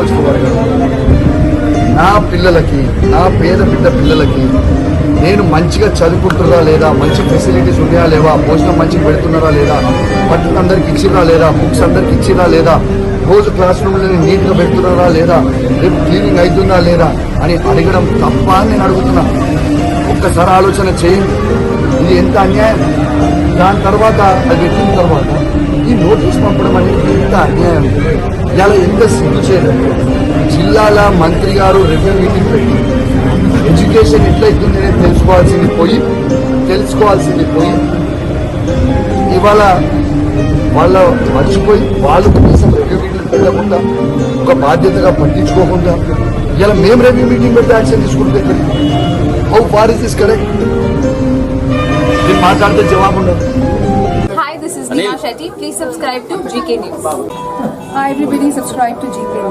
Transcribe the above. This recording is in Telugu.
నియోజకవర్గం నా పిల్లలకి, నా పేద బిడ్డ పిల్లలకి నేను మంచిగా చదువుకుంటున్నారా లేదా, మంచి ఫెసిలిటీస్ ఉన్నాయా లేవా, భోజనం మంచిగా పెడుతున్నారా లేదా, బట్టలు అందరికి ఇచ్చిరా లేదా, బుక్స్ అందరికి ఇచ్చిరా లేదా, రోజు క్లాస్ రూమ్లని నీట్గా పెడుతున్నారా లేదా, రేపు క్లీనింగ్ అవుతుందా లేదా అని అడగడం తప్ప అని నేను అడుగుతున్నా. ఒక్కసారి ఆలోచన చేయండి, ఇది ఎంత అన్యాయం. దాని తర్వాత అది పెట్టిన తర్వాత ఈ నోటీస్ పంపడం అనేది ఎంత అన్యాయం. ఇలా ఎంత సిగ్గు చేయడం. జిల్లాల మంత్రి గారు రెవెన్యూ మీటింగ్ పెట్టి ఎడ్యుకేషన్ ఎట్లయితుంది అనేది తెలుసుకోవాల్సింది పోయి ఇవాళ వాళ్ళ మర్చిపోయి వాళ్ళు కనీసం రెవెన్యూ మీటింగ్ పెట్టకుండా ఒక బాధ్యతగా పట్టించుకోకుండా ఇలా మేము రెవెన్యూ మీటింగ్ పెట్టి యాక్షన్ తీసుకుంటే how far is this correct? నేను మాట్లాడితే జవాబు ఉండదు. Hi, this is Neha Shetty. Please subscribe to GK News. Hi everybody, subscribe to GK News.